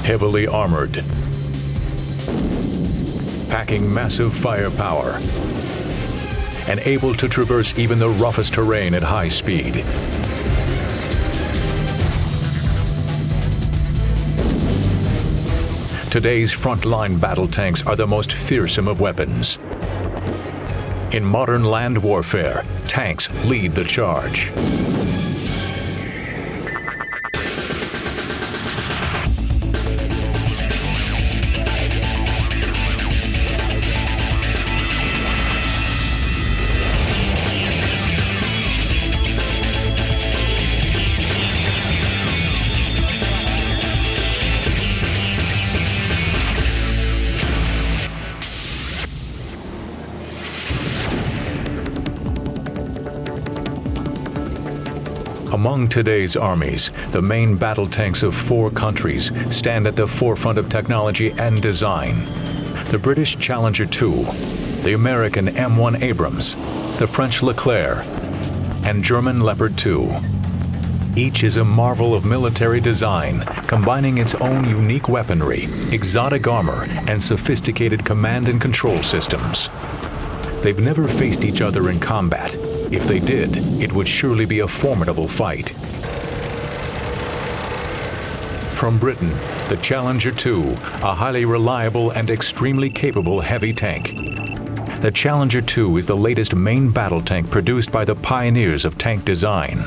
heavily armored, packing massive firepower, and able to traverse even the roughest terrain at high speed. Today's frontline battle tanks are the most fearsome of weapons. In modern land warfare, tanks lead the charge. Among today's armies, the main battle tanks of 4 countries stand at the forefront of technology and design. The British Challenger 2, the American M1 Abrams, the French Leclerc, and German Leopard 2. Each is a marvel of military design, combining its own unique weaponry, exotic armor, and sophisticated command and control systems. They've never faced each other in combat. If they did, it would surely be a formidable fight. From Britain, the Challenger 2, a highly reliable and extremely capable heavy tank. The Challenger 2 is the latest main battle tank produced by the pioneers of tank design.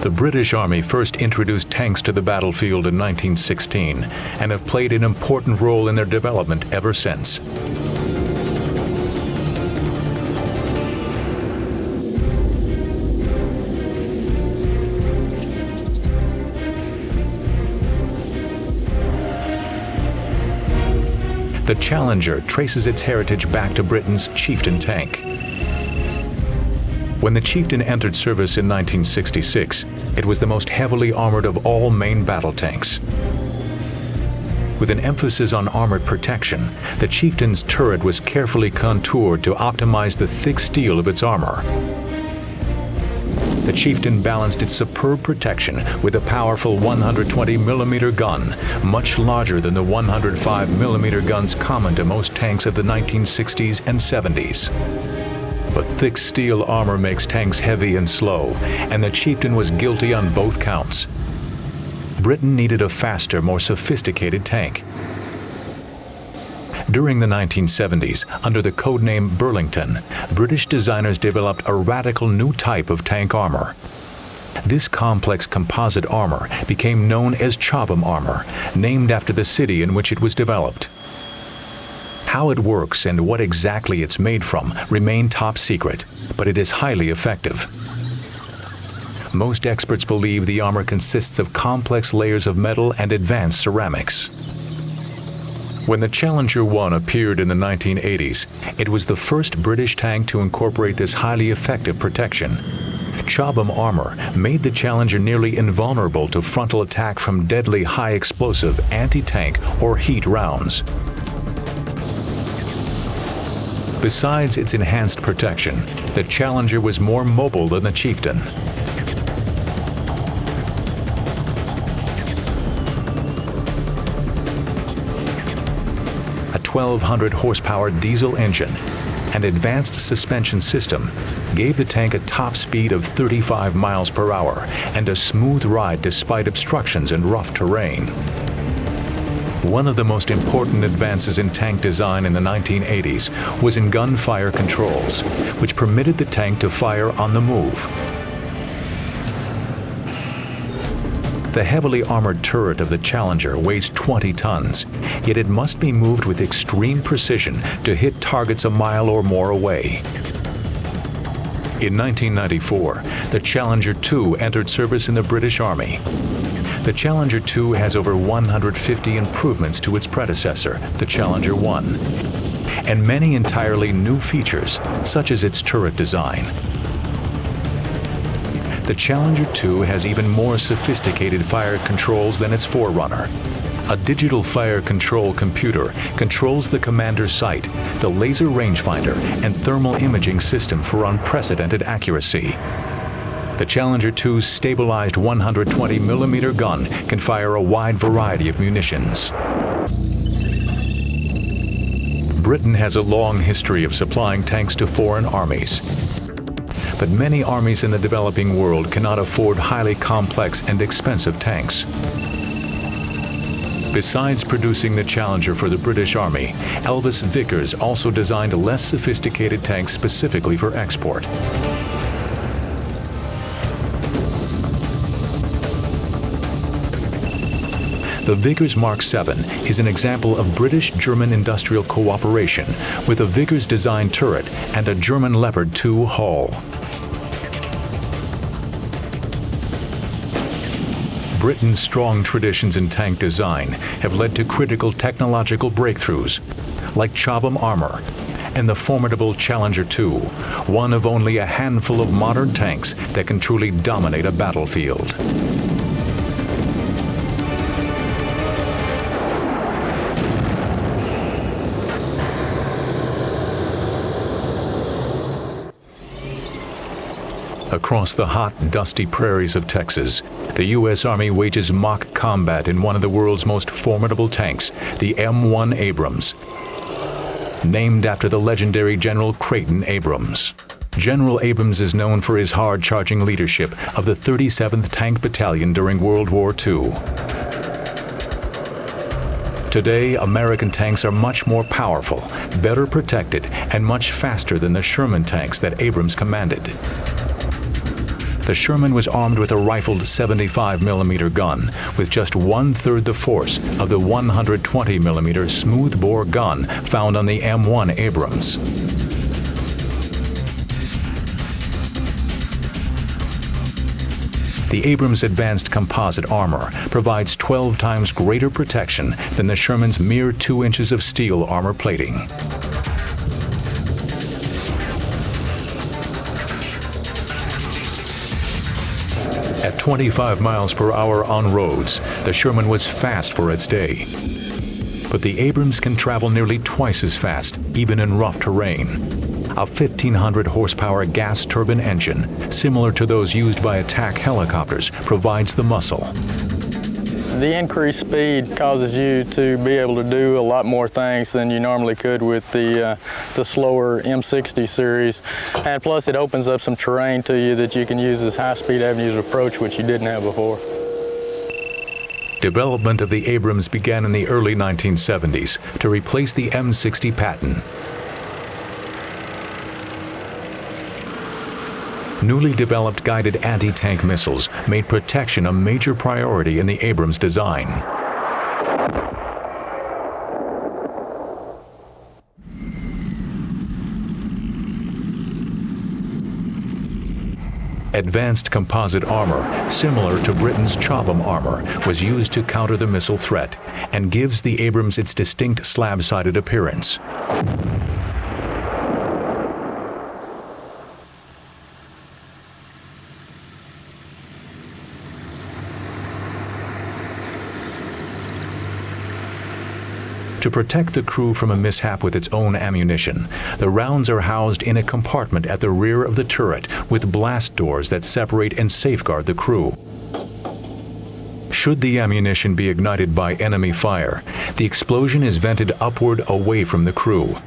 The British Army first introduced tanks to the battlefield in 1916 and have played an important role in their development ever since. The Challenger traces its heritage back to Britain's Chieftain tank. When the Chieftain entered service in 1966, it was the most heavily armored of all main battle tanks. With an emphasis on armored protection, the Chieftain's turret was carefully contoured to optimize the thick steel of its armor. The Chieftain balanced its superb protection with a powerful 120mm gun, much larger than the 105mm guns common to most tanks of the 1960s and 70s. But thick steel armor makes tanks heavy and slow, and the Chieftain was guilty on both counts. Britain needed a faster, more sophisticated tank. During the 1970s, under the codename Burlington, British designers developed a radical new type of tank armor. This complex composite armor became known as Chobham armor, named after the city in which it was developed. How it works and what exactly it's made from remain top secret, but it is highly effective. Most experts believe the armor consists of complex layers of metal and advanced ceramics. When the Challenger 1 appeared in the 1980s, it was the first British tank to incorporate this highly effective protection. Chobham armor made the Challenger nearly invulnerable to frontal attack from deadly high-explosive anti-tank or heat rounds. Besides its enhanced protection, the Challenger was more mobile than the Chieftain. A 1,200 horsepower diesel engine and advanced suspension system gave the tank a top speed of 35 miles per hour and a smooth ride despite obstructions and rough terrain. One of the most important advances in tank design in the 1980s was in gunfire controls, which permitted the tank to fire on the move. The heavily armored turret of the Challenger weighs 20 tons, yet it must be moved with extreme precision to hit targets a mile or more away. In 1994, the Challenger 2 entered service in the British Army. The Challenger 2 has over 150 improvements to its predecessor, the Challenger 1, and many entirely new features, such as its turret design. The Challenger 2 has even more sophisticated fire controls than its forerunner. A digital fire control computer controls the commander's sight, the laser rangefinder, and thermal imaging system for unprecedented accuracy. The Challenger 2's stabilized 120mm gun can fire a wide variety of munitions. Britain has a long history of supplying tanks to foreign armies. But many armies in the developing world cannot afford highly complex and expensive tanks. Besides producing the Challenger for the British Army, Elvis Vickers also designed less sophisticated tanks specifically for export. The Vickers Mark VII is an example of British-German industrial cooperation with a Vickers-designed turret and a German Leopard 2 hull. Britain's strong traditions in tank design have led to critical technological breakthroughs, like Chobham armor and the formidable Challenger 2, one of only a handful of modern tanks that can truly dominate a battlefield. Across the hot, dusty prairies of Texas, the U.S. Army wages mock combat in one of the world's most formidable tanks, the M1 Abrams, named after the legendary General Creighton Abrams. General Abrams is known for his hard-charging leadership of the 37th Tank Battalion during World War II. Today, American tanks are much more powerful, better protected, and much faster than the Sherman tanks that Abrams commanded. The Sherman was armed with a rifled 75mm gun with just 1/3 the force of the 120mm smoothbore gun found on the M1 Abrams. The Abrams Advanced Composite Armor provides 12 times greater protection than the Sherman's mere 2 inches of steel armor plating. At 25 miles per hour on roads, the Sherman was fast for its day. But the Abrams can travel nearly twice as fast, even in rough terrain. A 1,500 horsepower gas turbine engine, similar to those used by attack helicopters, provides the muscle. The increased speed causes you to be able to do a lot more things than you normally could with the slower M60 series. And plus it opens up some terrain to you that you can use as high-speed avenues of approach, which you didn't have before. Development of the Abrams began in the early 1970s to replace the M60 Patton. Newly developed guided anti-tank missiles made protection a major priority in the Abrams design. Advanced composite armor, similar to Britain's Chobham armor, was used to counter the missile threat and gives the Abrams its distinct slab-sided appearance. To protect the crew from a mishap with its own ammunition, the rounds are housed in a compartment at the rear of the turret with blast doors that separate and safeguard the crew. Should the ammunition be ignited by enemy fire, the explosion is vented upward away from the crew.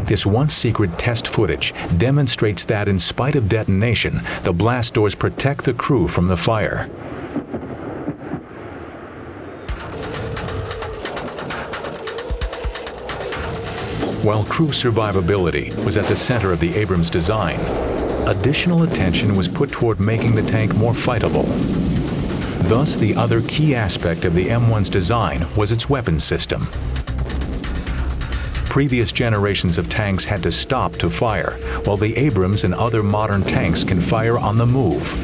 This once secret test footage demonstrates that in spite of detonation, the blast doors protect the crew from the fire. While crew survivability was at the center of the Abrams design, additional attention was put toward making the tank more fightable. Thus, the other key aspect of the M1's design was its weapons system. Previous generations of tanks had to stop to fire, while the Abrams and other modern tanks can fire on the move.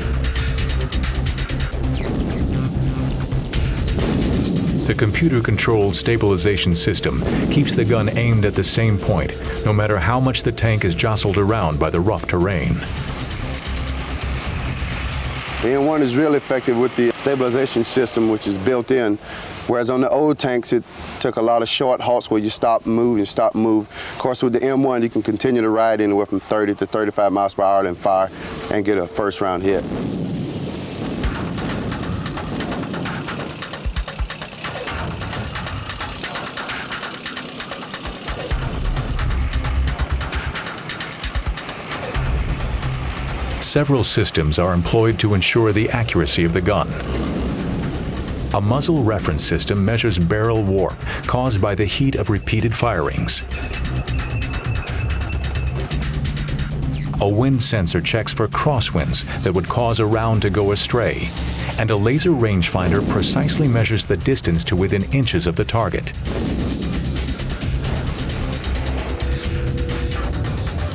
The computer-controlled stabilization system keeps the gun aimed at the same point, no matter how much the tank is jostled around by the rough terrain. The M1 is really effective with the stabilization system, which is built in, whereas on the old tanks it took a lot of short halts where you stop, move, and stop, move. Of course, with the M1 you can continue to ride anywhere from 30 to 35 miles per hour and fire and get a first round hit. Several systems are employed to ensure the accuracy of the gun. A muzzle reference system measures barrel warp caused by the heat of repeated firings. A wind sensor checks for crosswinds that would cause a round to go astray, and a laser rangefinder precisely measures the distance to within inches of the target.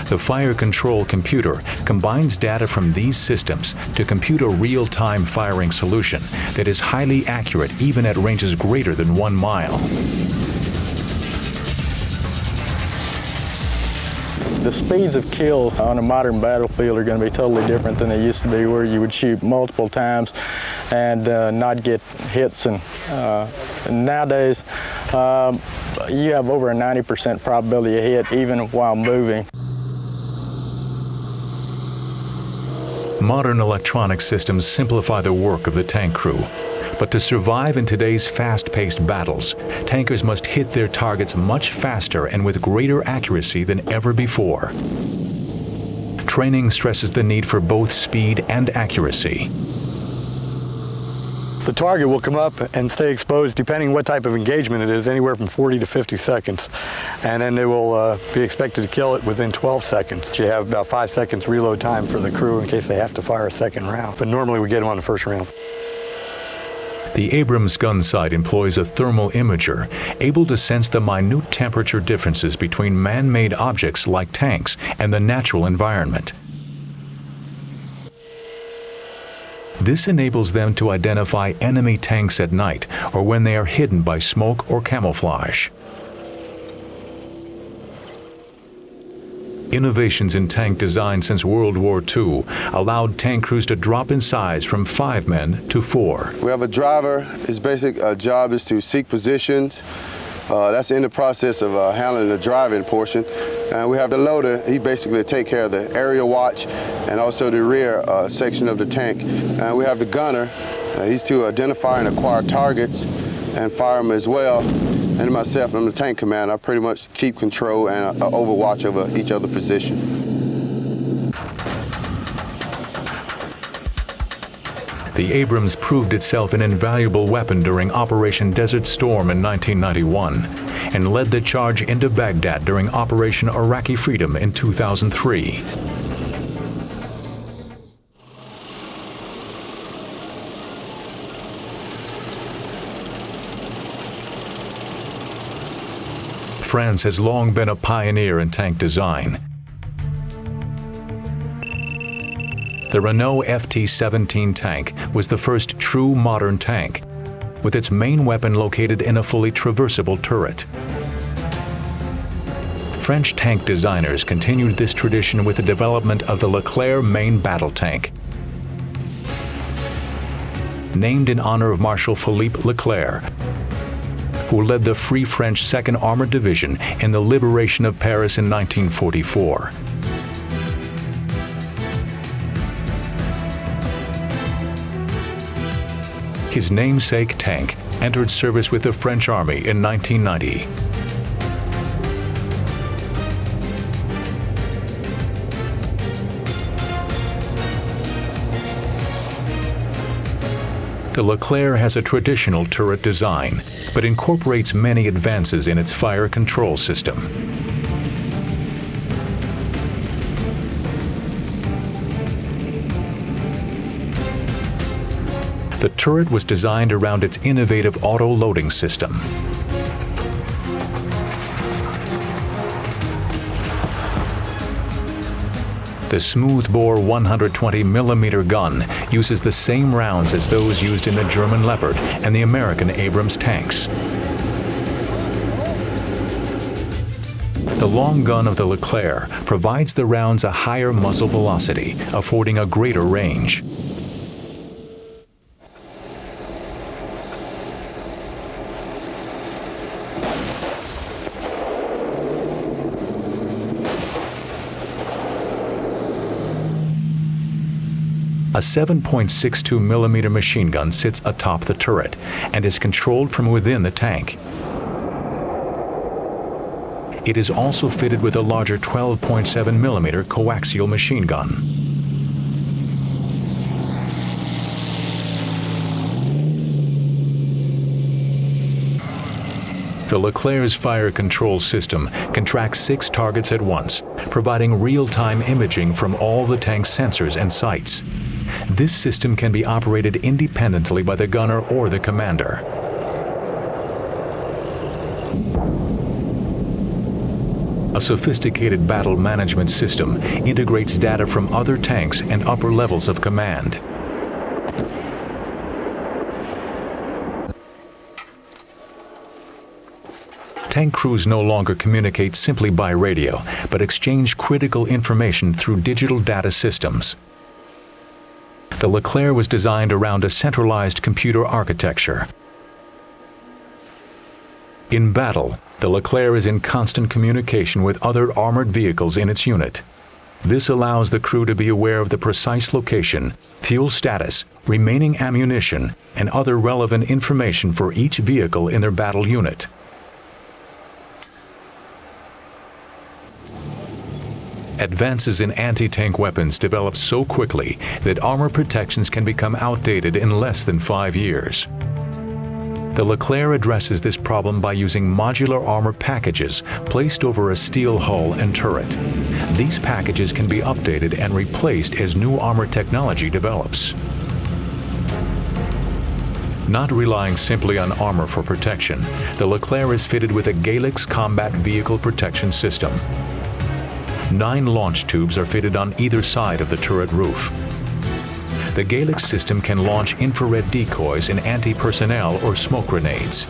The fire control computer combines data from these systems to compute a real-time firing solution that is highly accurate even at ranges greater than 1 mile. The speeds of kills on a modern battlefield are going to be totally different than they used to be, where you would shoot multiple times and not get hits. And nowadays, you have over a 90% probability of hit even while moving. Modern electronic systems simplify the work of the tank crew. But to survive in today's fast-paced battles, tankers must hit their targets much faster and with greater accuracy than ever before. Training stresses the need for both speed and accuracy. The target will come up and stay exposed, depending what type of engagement it is, anywhere from 40 to 50 seconds. And then they will be expected to kill it within 12 seconds. You have about 5 seconds reload time for the crew in case they have to fire a second round. But normally we get them on the first round. The Abrams gun sight employs a thermal imager, able to sense the minute temperature differences between man-made objects like tanks and the natural environment. This enables them to identify enemy tanks at night or when they are hidden by smoke or camouflage. Innovations in tank design since World War II allowed tank crews to drop in size from 5 men to 4. We have a driver. His basic job is to seek positions. That's in the process of handling the driving portion. And we have the loader. He basically take care of the aerial watch and also the rear section of the tank. And we have the gunner. He's to identify and acquire targets and fire them as well. And myself, I'm the tank commander. I pretty much keep control and overwatch over each other position. The Abrams proved itself an invaluable weapon during Operation Desert Storm in 1991 and led the charge into Baghdad during Operation Iraqi Freedom in 2003. France has long been a pioneer in tank design. The Renault FT-17 tank was the first true modern tank, with its main weapon located in a fully traversable turret. French tank designers continued this tradition with the development of the Leclerc main battle tank. Named in honor of Marshal Philippe Leclerc, who led the Free French 2nd Armored Division in the liberation of Paris in 1944. His namesake tank entered service with the French Army in 1990. The Leclerc has a traditional turret design, but incorporates many advances in its fire control system. The turret was designed around its innovative auto-loading system. The smoothbore 120mm gun uses the same rounds as those used in the German Leopard and the American Abrams tanks. The long gun of the Leclerc provides the rounds a higher muzzle velocity, affording a greater range. A 7.62 millimeter machine gun sits atop the turret and is controlled from within the tank. It is also fitted with a larger 12.7 millimeter coaxial machine gun. The Leclerc's fire control system can track 6 targets at once, providing real-time imaging from all the tank's sensors and sights. This system can be operated independently by the gunner or the commander. A sophisticated battle management system integrates data from other tanks and upper levels of command. Tank crews no longer communicate simply by radio, but exchange critical information through digital data systems. The Leclerc was designed around a centralized computer architecture. In battle, the Leclerc is in constant communication with other armored vehicles in its unit. This allows the crew to be aware of the precise location, fuel status, remaining ammunition, and other relevant information for each vehicle in their battle unit. Advances in anti-tank weapons develop so quickly that armor protections can become outdated in less than 5 years. The Leclerc addresses this problem by using modular armor packages placed over a steel hull and turret. These packages can be updated and replaced as new armor technology develops. Not relying simply on armor for protection, the Leclerc is fitted with a Galix combat vehicle protection system. 9 launch tubes are fitted on either side of the turret roof. The Galix system can launch infrared decoys and anti-personnel or smoke grenades.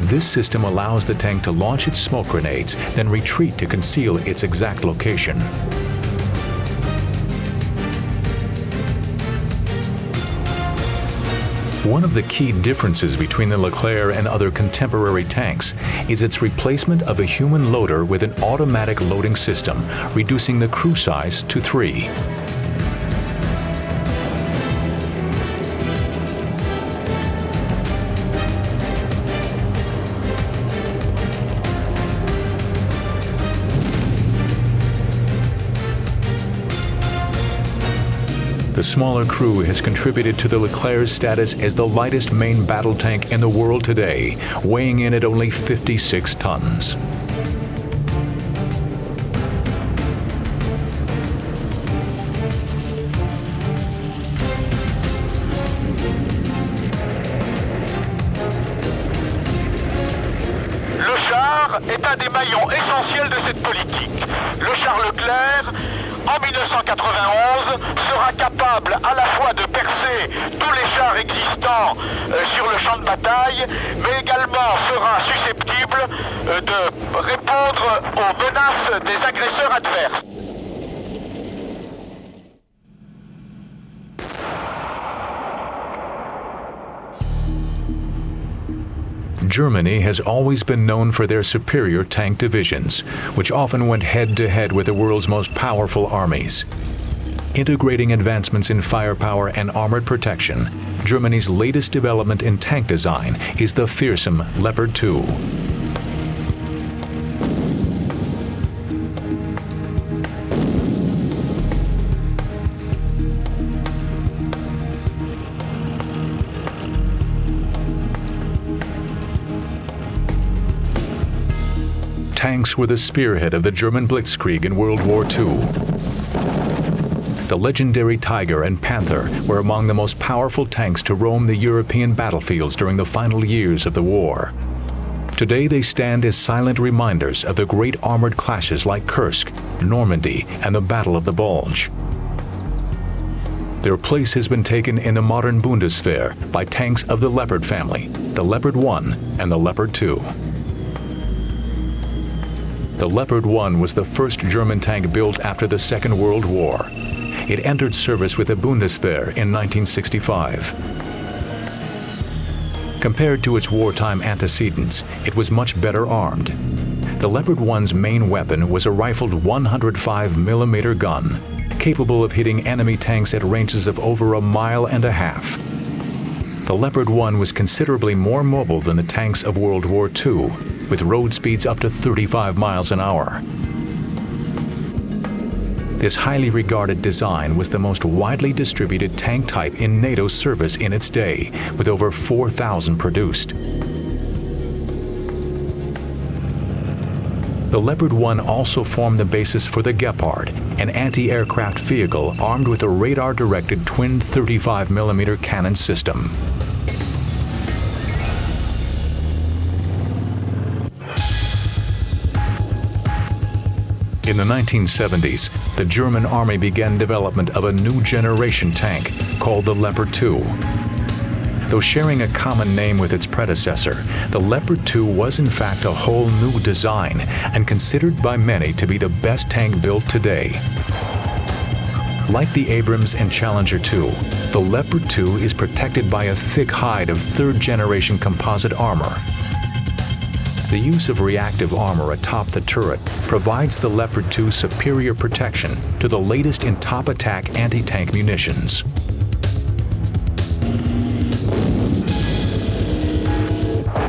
This system allows the tank to launch its smoke grenades, then retreat to conceal its exact location. One of the key differences between the Leclerc and other contemporary tanks is its replacement of a human loader with an automatic loading system, reducing the crew size to 3. The smaller crew has contributed to the Leclerc's status as the lightest main battle tank in the world today, weighing in at only 56 tons. Le char est un des maillons essentiels de cette politique. Le char Leclerc, en 1991, sera capable à la fois de percer tous les chars existants sur le champ de bataille, mais également sera susceptible de répondre aux menaces des agresseurs adverses. Germany has always been known for their superior tank divisions, which often went head-to-head with the world's most powerful armies. Integrating advancements in firepower and armored protection, Germany's latest development in tank design is the fearsome Leopard 2. Tanks were the spearhead of the German Blitzkrieg in World War II. The legendary Tiger and Panther were among the most powerful tanks to roam the European battlefields during the final years of the war. Today they stand as silent reminders of the great armored clashes like Kursk, Normandy, and the Battle of the Bulge. Their place has been taken in the modern Bundeswehr by tanks of the Leopard family, the Leopard 1 and the Leopard 2. The Leopard 1 was the first German tank built after the Second World War. It entered service with the Bundeswehr in 1965. Compared to its wartime antecedents, it was much better armed. The Leopard 1's main weapon was a rifled 105mm gun, capable of hitting enemy tanks at ranges of over 1.5 miles. The Leopard 1 was considerably more mobile than the tanks of World War II, with road speeds up to 35 miles an hour. This highly regarded design was the most widely distributed tank type in NATO service in its day, with over 4,000 produced. The Leopard 1 also formed the basis for the Gepard, an anti-aircraft vehicle armed with a radar-directed twin 35mm cannon system. In the 1970s, the German Army began development of a new generation tank called the Leopard 2. Though sharing a common name with its predecessor, the Leopard 2 was in fact a whole new design and considered by many to be the best tank built today. Like the Abrams and Challenger 2, the Leopard 2 is protected by a thick hide of third-generation composite armor. The use of reactive armor atop the turret provides the Leopard 2 superior protection to the latest in top attack anti-tank munitions.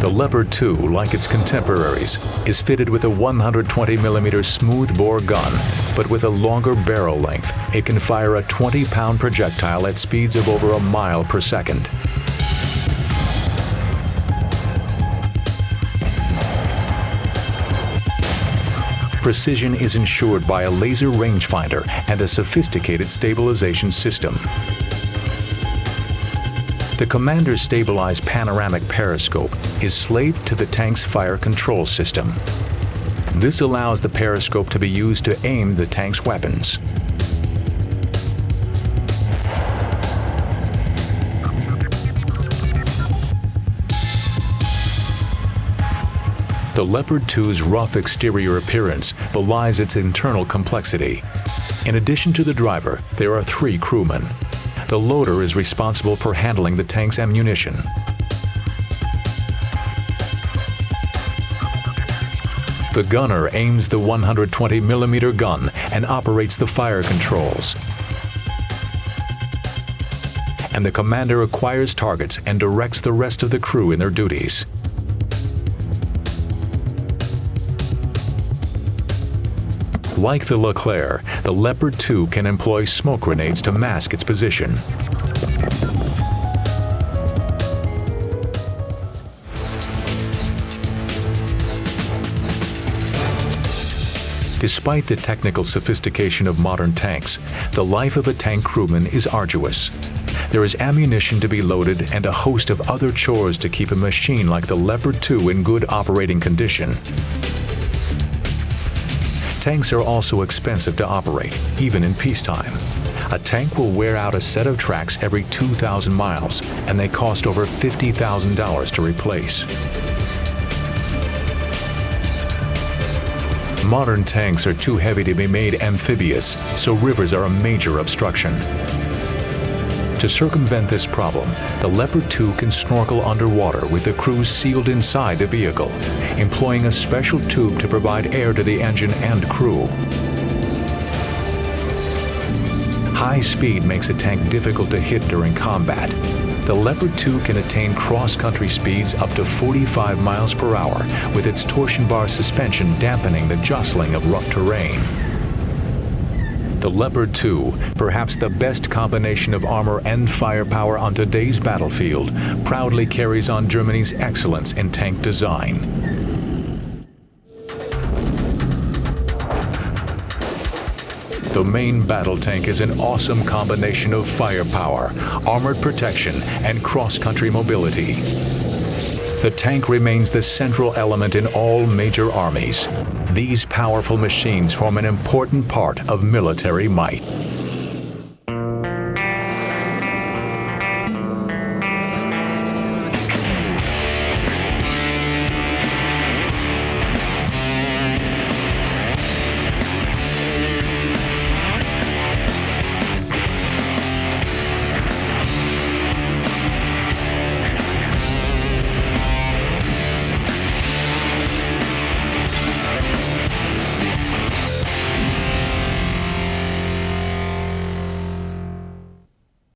The Leopard 2, like its contemporaries, is fitted with a 120mm smoothbore gun, but with a longer barrel length, it can fire a 20-pound projectile at speeds of over 1 mile per second. Precision is ensured by a laser rangefinder and a sophisticated stabilization system. The Commander's stabilized panoramic periscope is slaved to the tank's fire control system. This allows the periscope to be used to aim the tank's weapons. The Leopard 2's rough exterior appearance belies its internal complexity. In addition to the driver, there are 3 crewmen. The loader is responsible for handling the tank's ammunition. The gunner aims the 120mm gun and operates the fire controls. And the commander acquires targets and directs the rest of the crew in their duties. Like the Leclerc, the Leopard 2 can employ smoke grenades to mask its position. Despite the technical sophistication of modern tanks, the life of a tank crewman is arduous. There is ammunition to be loaded and a host of other chores to keep a machine like the Leopard 2 in good operating condition. Tanks are also expensive to operate, even in peacetime. A tank will wear out a set of tracks every 2,000 miles, and they cost over $50,000 to replace. Modern tanks are too heavy to be made amphibious, so rivers are a major obstruction. To circumvent this problem, the Leopard 2 can snorkel underwater with the crew sealed inside the vehicle, employing a special tube to provide air to the engine and crew. High speed makes a tank difficult to hit during combat. The Leopard 2 can attain cross-country speeds up to 45 miles per hour, with its torsion bar suspension dampening the jostling of rough terrain. The Leopard 2, perhaps the best combination of armor and firepower on today's battlefield, proudly carries on Germany's excellence in tank design. The main battle tank is an awesome combination of firepower, armored protection, and cross-country mobility. The tank remains the central element in all major armies. These powerful machines form an important part of military might.